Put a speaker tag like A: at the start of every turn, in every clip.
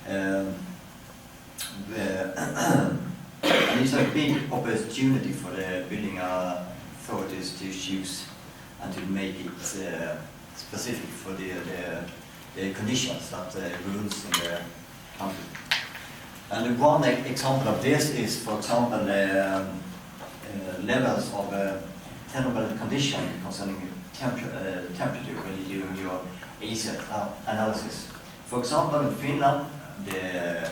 A: Um, and it's a big opportunity for the building authorities to choose and to make it specific for the conditions that rules in the country. And one example of this is, for example, levels of tenable condition concerning temperature when you do your ASET analysis. For example, in Finland, the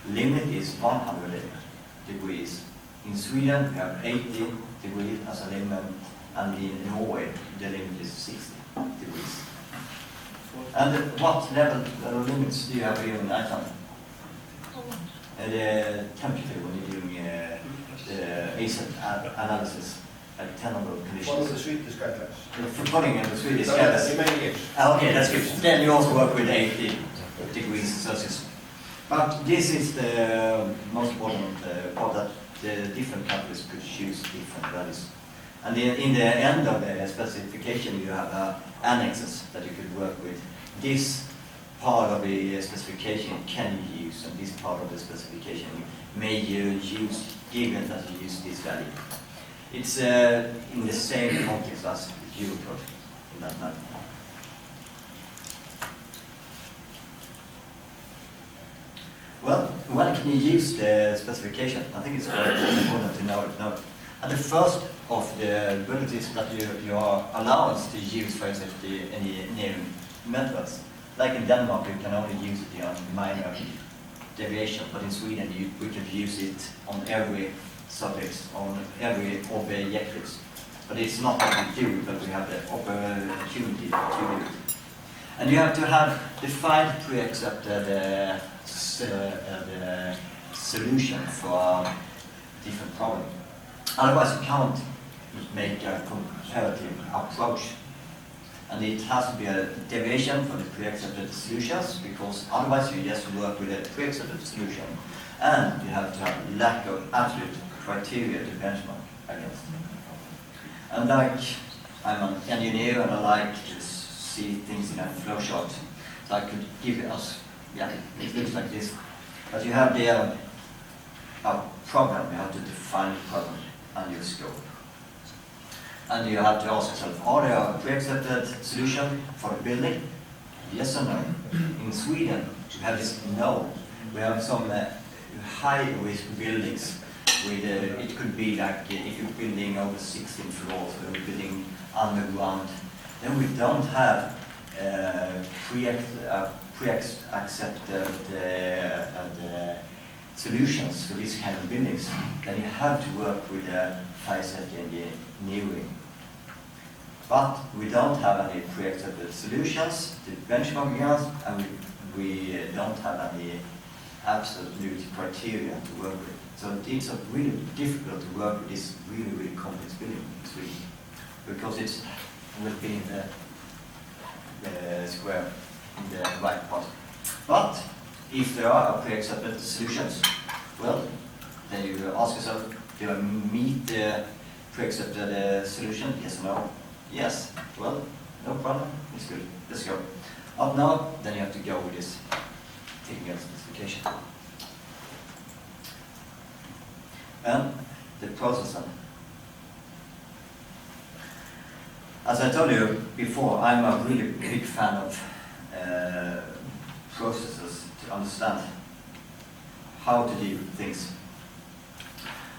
A: limit is 100 degrees. In Sweden, we have 80 degrees as a limit, and in Norway, the limit is 60 degrees. And what level limits do you have here in Iceland? The temperature when you're doing the ASET analysis at tenable conditions.
B: Follow the Swedish guidelines.
A: Following the Swedish guidelines.
B: Many years.
A: Okay, that's good. Then you also work with 80 degrees Celsius. But this is the most important part, that the different countries could choose different values. And in the end of the specification, you have annexes that you could work with. This part of the specification can you use, and this part of the specification may you use given that you use this value. It's in the same context as Eurocode in that matter. Well, when can you use the specification? I think it's very important to know. And the first of the abilities that you are allowed to use, for example, any new methods. Like in Denmark, you can only use it on minor deviation, but in Sweden, we could use it on every subject, on every objectives. But it's not what we do, but we have the opportunity to do it. And you have to have defined pre-accepted solution for different problem. Otherwise, you can't make a comparative approach. And it has to be a deviation from the pre-accepted solutions, because otherwise you just work with a pre-accepted solution. And you have to have lack of absolute criteria to benchmark against. And like, I'm an engineer and I like to see things in a flowchart. So I could give us, it looks like this. But you have the problem, you have to define the problem and your scope. And you have to ask yourself, are there a pre-accepted solution for the building? Yes or no? In Sweden, we have this no. We have some high-risk buildings. With, it could be like if you're building over 16 floors, or you're building underground, then we don't have pre-accepted solutions for these kind of buildings. Then you have to work with fire safety engineering. But we don't have any pre-accepted solutions to benchmark against, and we don't have any absolute criteria to work with. So it's really difficult to work with this really complex building in Sweden, because it will be in the square, in the right part. But if there are pre-accepted solutions, well, then you ask yourself, do I meet the pre-accepted solution? Yes or no? Yes. Well, no problem. It's good. Let's go. Up now, then you have to go with this technical specification. And the process. As I told you before, I'm a really big fan of processes to understand how to do things.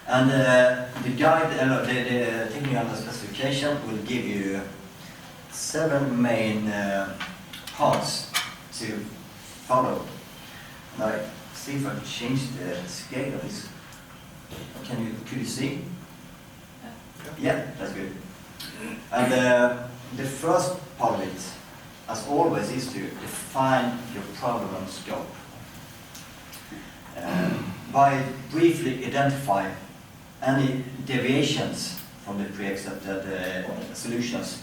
A: And the guide, the technical specification will give you 7 main parts to follow. Now, see if I change the scale of this. Could you see? Yeah, that's good. And the first part of it, as always, is to define your problem scope. By briefly identify any deviations from the pre-accepted solutions,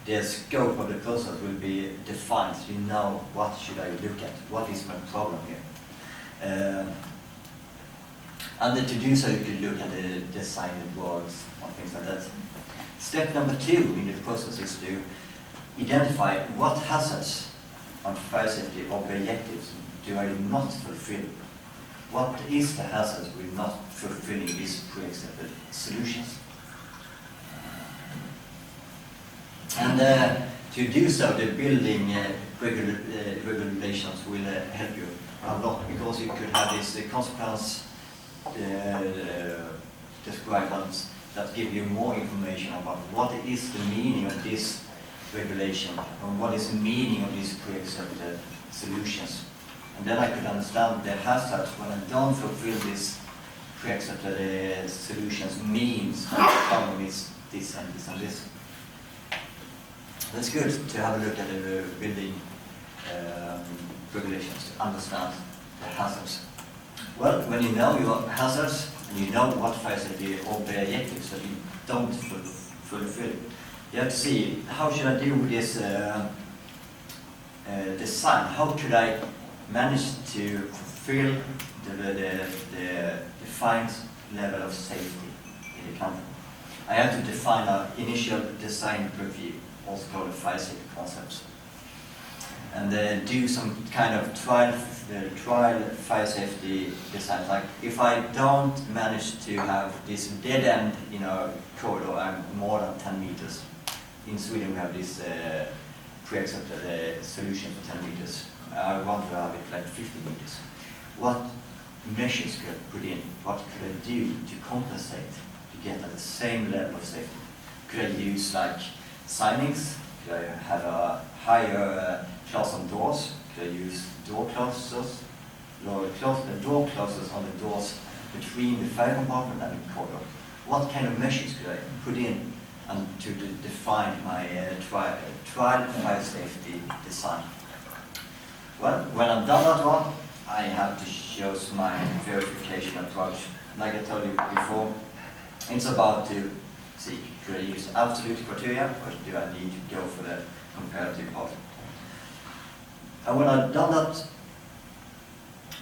A: the scope of the process will be defined. So you know, what should I look at? What is my problem here? And to do so, you could look at the design works or things like that. Step number 2 in the process is to identify what hazards on fire safety objectives do I not fulfill? What is the hazard with not fulfilling these pre-accepted solutions? And to do so, the building regulations will help you a lot, because you could have this consequence descriptions that give you more information about what is the meaning of this regulation, and what is the meaning of these pre-accepted solutions. And then I could understand the hazards when I don't fulfill these pre-accepted solutions means that the problem is this and this and this. That's good to have a look at the building regulations to understand the hazards. Well, when you know your hazards and you know what fire safety or the objectives that you don't fulfill, you have to see how should I deal with this design. How could I manage to fulfill the defined level of safety in the company? I have to define an initial design review, also called a fire safety concepts, and do some kind of trial fire safety design. Like if I don't manage to have this dead end in a corridor, I'm more than 10 meters. In Sweden we have this pre-accepted solution for 10 meters. I want to have it like 50 meters. What measures could I put in? What could I do to compensate to get at the same level of safety? Could I use like signings? Could I have a higher class on doors? Could I use door closers? Door closers on the doors between the fire compartment and the corridor. What kind of measures could I put in and to define my trial fire safety design? Well, when I've done that one, I have to choose my verification approach. Like I told you before, it's about to see, could I use absolute criteria, or do I need to go for the comparative part? And when I've done that,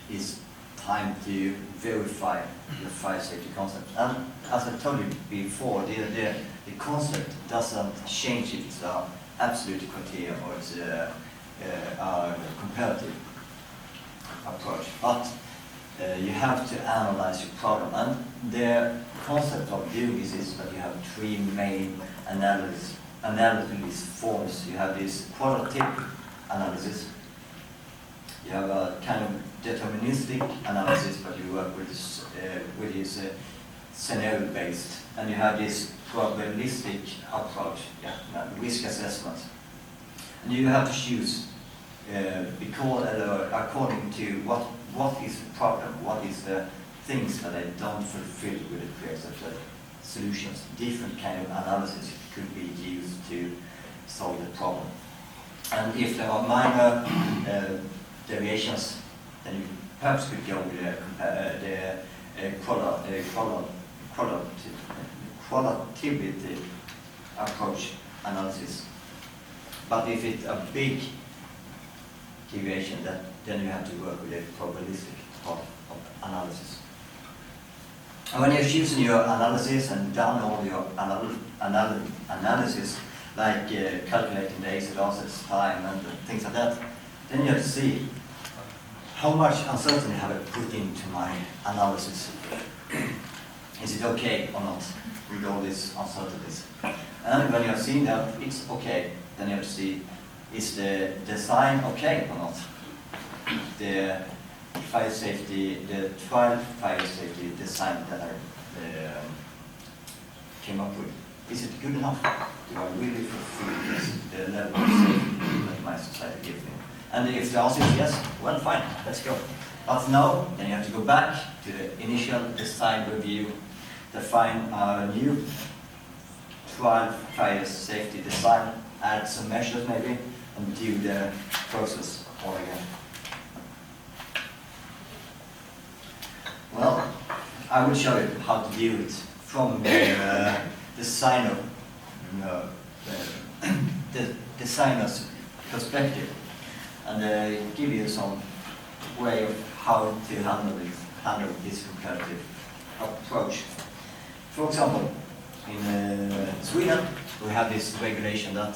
A: it's time to verify the fire safety concept. And as I told you before, the concept doesn't change if it's an absolute criteria or it's a comparative approach. But you have to analyze your problem. And the concept of doing this is that you have three main analysis forms. You have this qualitative analysis. You have a kind of deterministic analysis, but you work with this scenario-based. And you have this probabilistic approach, risk assessment. And you have to choose according to what is the problem, what is the things that I don't fulfill with the pre-accepted solutions. Different kind of analysis could be used to solve the problem. And if there are minor deviations, then you perhaps could go with the qualitative approach analysis. But if it's a big deviation, then you have to work with a probabilistic part of analysis. And when you're choosing your analysis and done all your analysis, like calculating the exit assets time and things like that, then you have to see how much uncertainty have I put into my analysis. Is it okay or not with all these uncertainties? And when you have seen that it's okay, then you have to see, is the design okay or not? The fire safety, the trial fire safety design that I came up with, is it good enough? Do I really fulfill the level of safety that my society gives me? And if the answer is yes, well, fine, let's go. But no, then you have to go back to the initial design review, define a new trial fire safety design, add some measures maybe, and do the process all again. Well, I will show you how to do it from the designer's perspective, and give you some way of how to handle this comparative approach. For example, in Sweden, we have this regulation that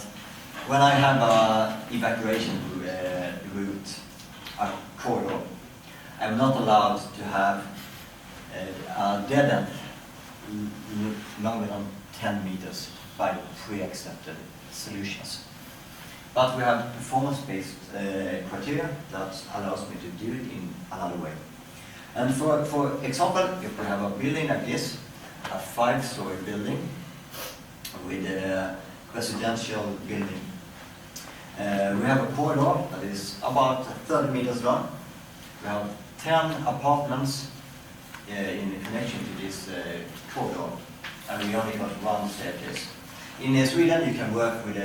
A: when I have an evacuation route, a corridor. I'm not allowed to have a dead end longer than 10 meters by pre-accepted solutions. But we have performance-based criteria that allows me to do it in another way. And for example, if we have a building like this, a 5-story building with a residential building, we have a corridor that is about 30 meters long. We have 10 apartments in connection to this corridor, and we only got one staircase. In Sweden, you can work with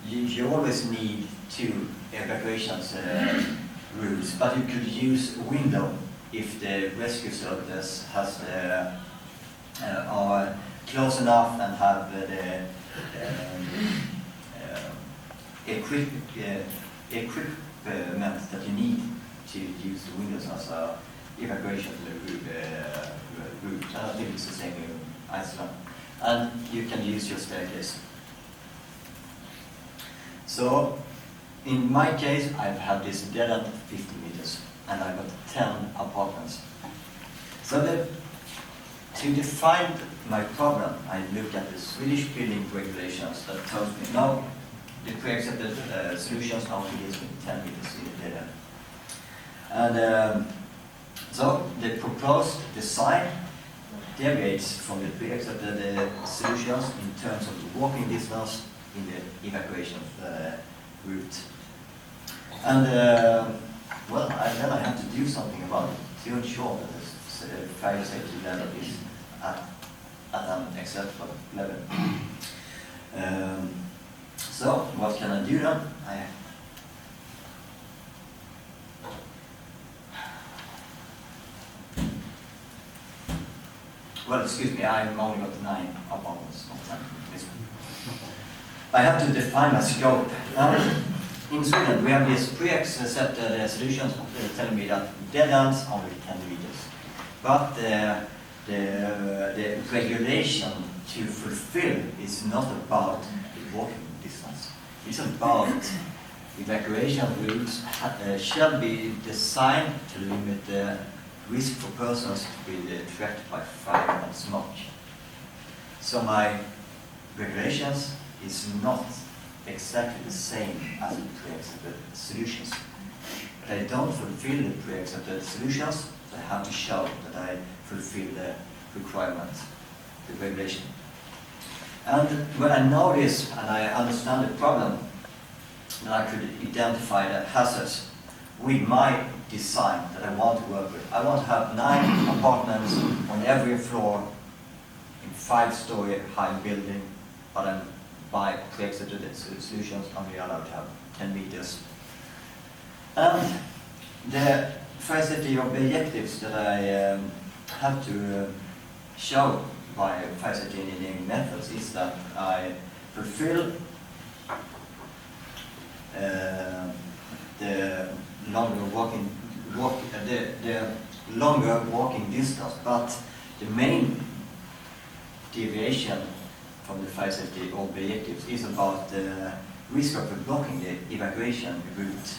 A: you always need 2 evacuations routes, but you could use a window if the rescue service are close enough and have the equipment that you need to use the windows as a evacuation route. I think it's the same in Iceland. And you can use your staircase. So, in my case, I've had this dead end 50 meters, and I've got 10 apartments. So to define my problem, I look at the Swedish building regulations that tells me now the pre-accepted solutions now begins with 10 meters in the dead end. And so the proposed design deviates from the pre-accepted solutions in terms of the walking distance in the evacuation route. And well, then I have to do something about it to ensure that the fire safety level is at an acceptable level. So what can I do then? Well, excuse me, I've only got 9 apartments, not 10. I have to define my scope. In Sweden, we have these pre-accepted solutions telling me that dead ends only 10 meters. But the regulation to fulfill is not about the walking distance. It's about evacuation routes shall be designed to limit the risk for persons to be attracted by fire and smoke. So my regulations is not exactly the same as the pre-accepted solutions. But I don't fulfill the pre-accepted solutions, so I have to show that I fulfill the requirements, the regulation. And when I know this and I understand the problem, then I could identify the hazards with my design that I want to work with. I want to have 9 apartments on every floor in 5-story high building, but I'm by pre-accepted solutions only allowed to have 10 meters. And the fire safety objectives that I have to show by fire safety engineering methods is that I fulfill the longer walking distance, but the main deviation from the fire safety objectives is about the risk of blocking the evacuation route.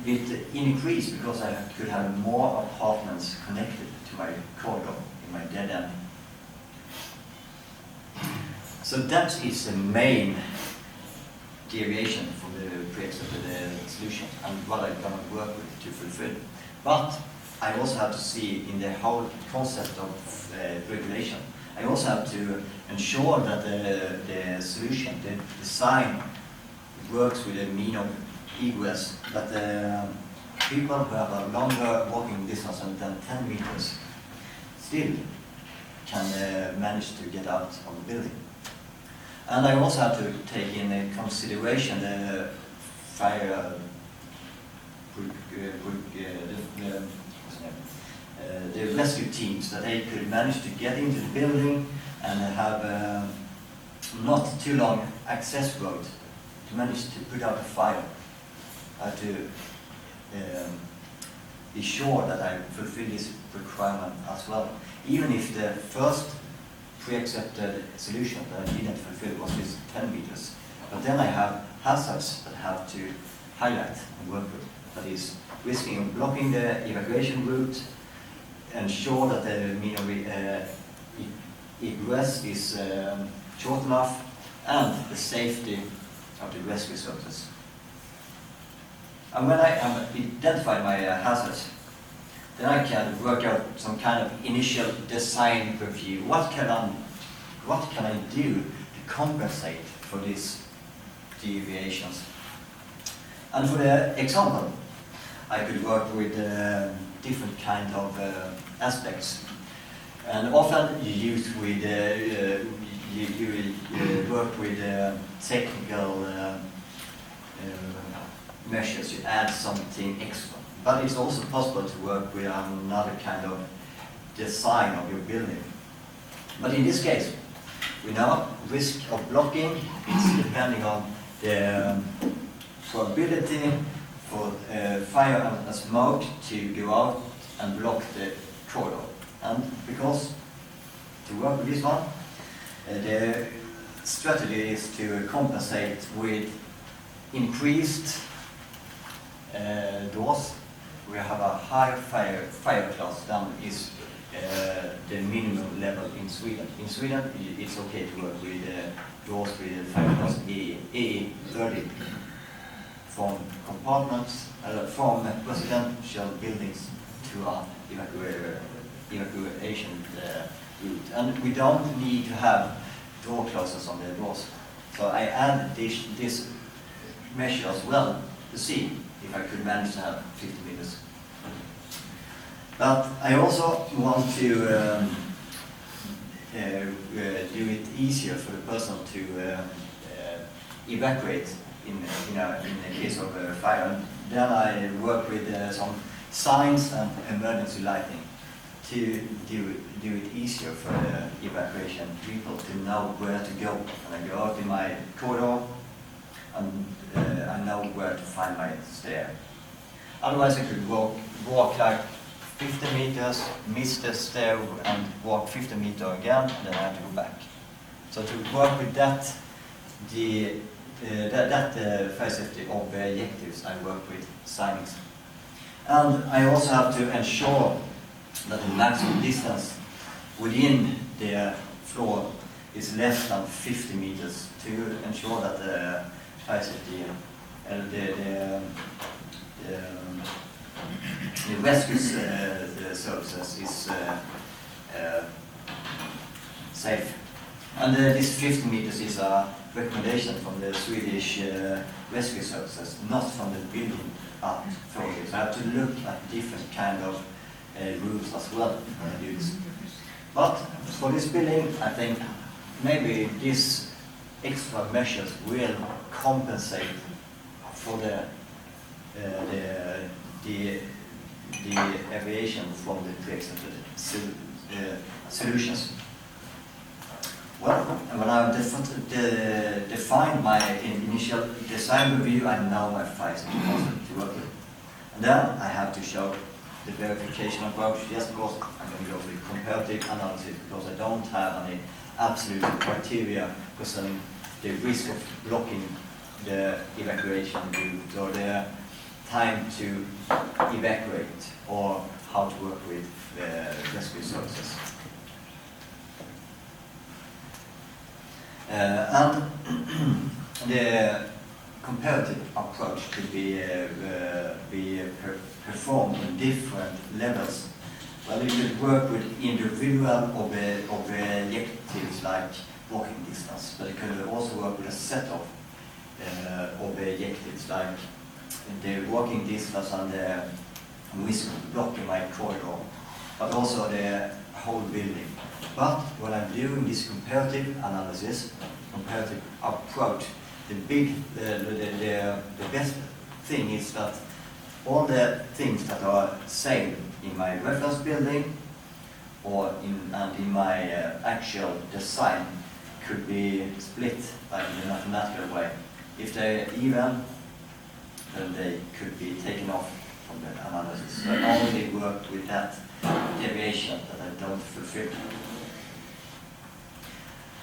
A: It increased because I could have more apartments connected to my corridor in my dead end. So that is the main deviation from the pre-accepted solution and what I'm going to work with to fulfill. But I also have to see in the whole concept of regulation, I also have to ensure that the solution, the design, works with a mean of egress, that people who have a longer walking distance than 10 meters still can manage to get out of the building. And I also have to take in consideration the fire the rescue teams, that they could manage to get into the building and have not too long access road to manage to put out a fire. I have to be sure that I fulfill this requirement as well, even if the first pre-accepted solution that I didn't fulfill was this 10 meters. But then I have hazards that I have to highlight and work with. that is risking of blocking the evacuation route, ensure that the egress is short enough, and the safety of the rescue services. And when I have identified my hazards, then I can work out some kind of initial design review. What can I do to compensate for these deviations? And for the example, I could work with different kind of aspects. And often you work with technical measures. You add something extra. But it's also possible to work with another kind of design of your building. But in this case, we know risk of blocking is depending on the probability for fire and smoke to go out and block the corridor. And because to work with this one, the strategy is to compensate with increased doors. We have a higher fire class than is the minimum level in Sweden. In Sweden, it's okay to work with doors with fire class E30 from compartments, from residential buildings to an evacuation route. And we don't need to have door closers on the doors. So I added this measure as well to see if I could manage to have 50 meters. But I also want to do it easier for the person to evacuate in the case of a fire. Then I work with some signs and emergency lighting to do it easier for the evacuation people to know where to go. When I go out in my corridor, and I know where to find my stair. Otherwise I could walk like 50 meters, miss the stair and walk 50 meters again, and then I have to go back. So to work with that, fire safety objectives, I work with signings. And I also have to ensure that the maximum distance within the floor is less than 50 meters to ensure that the fire safety and the rescue services is safe. And this 50 meters is a recommendation from the Swedish rescue services, not from the building authorities. So I have to look at different kind of rules as well when I do this. But for this building, I think maybe these extra measures will compensate for the aviation from the pre-existing solutions. Well, when I've defined my initial design review, I know my fire safety concept to work with. And then I have to show the verification approach. Yes, of course, I'm going to go with comparative analysis because I don't have any absolute criteria concerning the risk of blocking the evacuation route or the time to evacuate or how to work with the rescue services. And the comparative approach could be performed on different levels. Well, you could work with individual objectives like walking distance, but you could also work with a set of objectives like the walking distance and the risk of blocking my corridor, but also the whole building. But when I'm doing this comparative analysis, comparative approach, the best thing is that all the things that are same in my reference building or in my actual design could be split like in a mathematical way. If they're even, then they could be taken off from the analysis. So I only work with that deviation that I don't fulfill.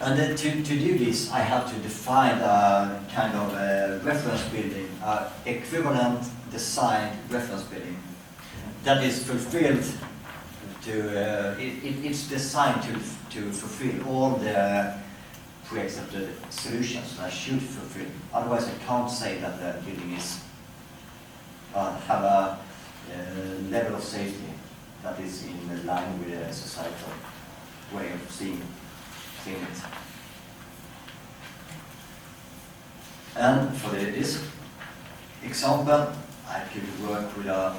A: And then to do this, I have to define a kind of reference building, equivalent designed reference building that is fulfilled to, it's designed to fulfill all the pre-accepted solutions that I should fulfill. Otherwise I can't say that the building is have a level of safety that is in line with a societal way of seeing it. And for this example, I could work with a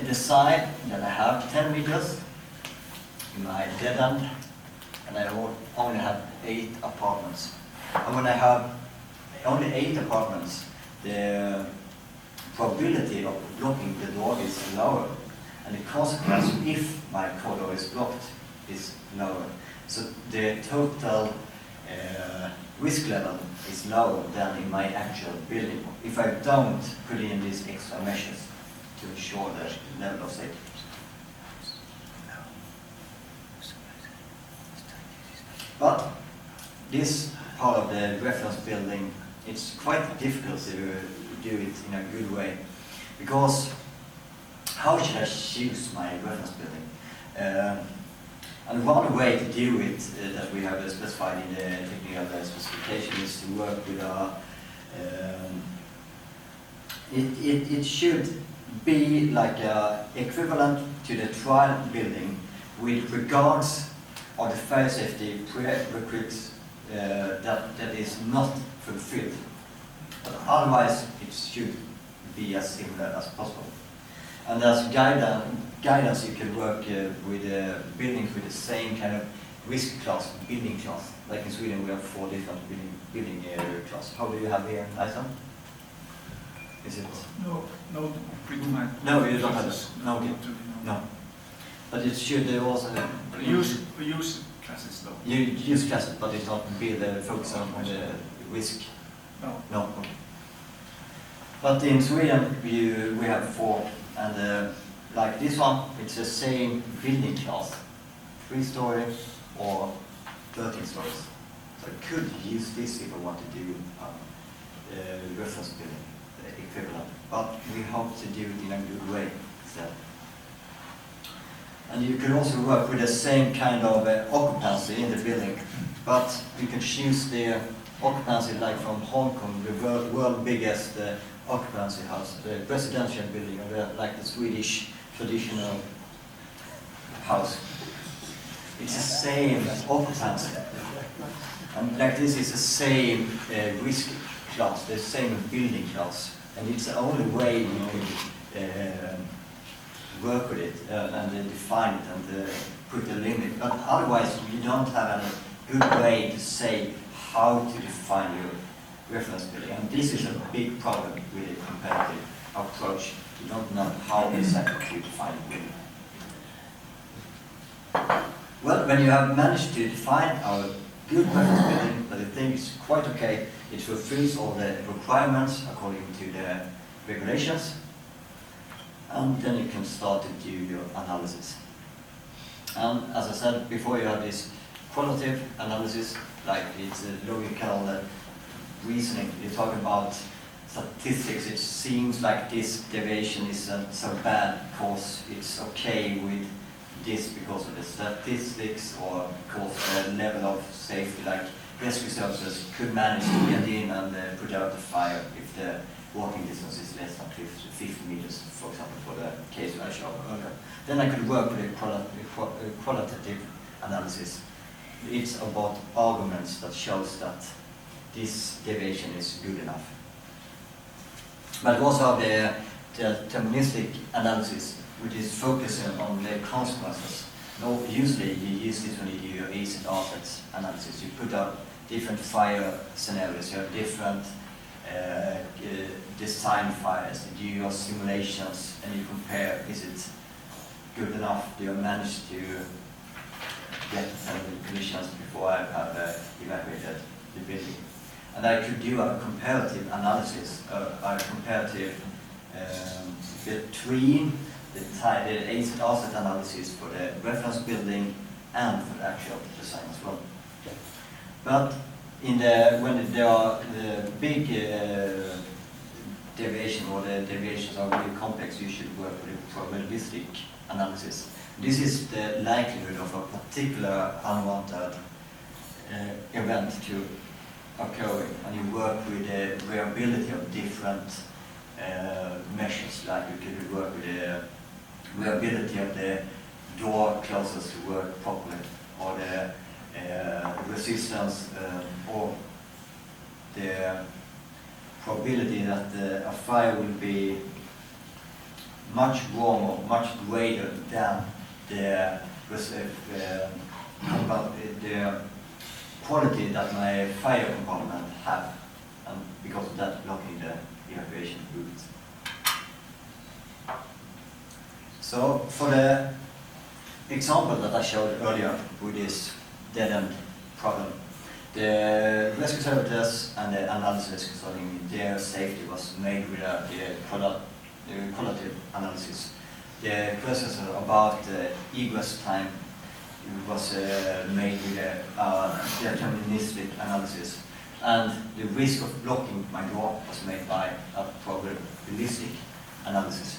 A: design that I have 10 meters in my dead end, and I only have 8 apartments. And when I have only 8 apartments, the probability of blocking the door is lower, and the consequence if my corridor is blocked is lower. So the total risk level is lower than in my actual building if I don't put in these extra measures to ensure the level of safety. But this part of the reference building, it's quite difficult to do it in a good way, because how should I choose my reference building? And one way to do it that we have specified in the technical specification is to work with a, it should be like equivalent to the trial building with regards of the fire safety prerequisites that is not fulfilled. But otherwise it should be as similar as possible. And as guidance, you can work with buildings with the same kind of risk class, building class. Like in Sweden, we have 4 different building classes. How do you have here in Iceland? Is it?
C: No, pretty much.
A: No, you don't have this. No, okay. No. But it should also.
C: We use classes though.
A: You use classes, but it's not be the focus on the risk.
C: No.
A: No. Okay. But in Sweden, we have 4. And like this one, it's the same building class, 3 stories or 13 stories. So I could use this if I want to do reference building equivalent, but we hope to do it in a good way instead. And you can also work with the same kind of occupancy in the building, but you can choose the occupancy like from Hong Kong, the world biggest occupancy house, the residential building, or like the Swedish traditional house. It's the same occupancy. And like this is the same risk class, the same building class. And it's the only way you can work with it and define it and put a limit. But otherwise you don't have any good way to say how to define your reference building. And this is a big problem with a comparative approach. You don't know how exactly to define a building. Well, when you have managed to define our good reference building, but I think it's quite okay, it fulfills all the requirements according to the regulations, and then you can start to do your analysis. And as I said before, you have this qualitative analysis, like it's a logical reasoning. You're talking about statistics. It seems like this deviation isn't so bad because it's okay with this because of the statistics or because the level of safety, like rescue services could manage to get in and put out the fire if the walking distance is less than 50 meters, for example, for the case I showed earlier. Then I could work with a qualitative analysis. It's about arguments that shows that this deviation is good enough. But also the deterministic analysis, which is focusing on the consequences. No, usually you use this when you do your ACID assets analysis. You put out different fire scenarios, you have different design fires, you do your simulations and you compare, is it good enough? Do you manage to get the conditions before I have evacuated the building? And I could do a comparative analysis, a comparative between the ACID asset analysis for the reference building and for the actual design as well. But in when there are the big deviation, or the deviations are really complex, you should work with a probabilistic analysis. This is the likelihood of a particular unwanted event to occurring, and you work with the variability of different measures, like you could work with the variability of the door closest to work properly, or the resistance, or the probability that a fire will be much warmer, much greater than the quality that my fire component have, and because of that blocking the evacuation route. So for the example that I showed earlier with this dead-end problem, the rescue services and the analysis concerning their safety was made with the qualitative analysis. The questions about the egress time was made with a deterministic analysis, and the risk of blocking my door was made by a probabilistic analysis.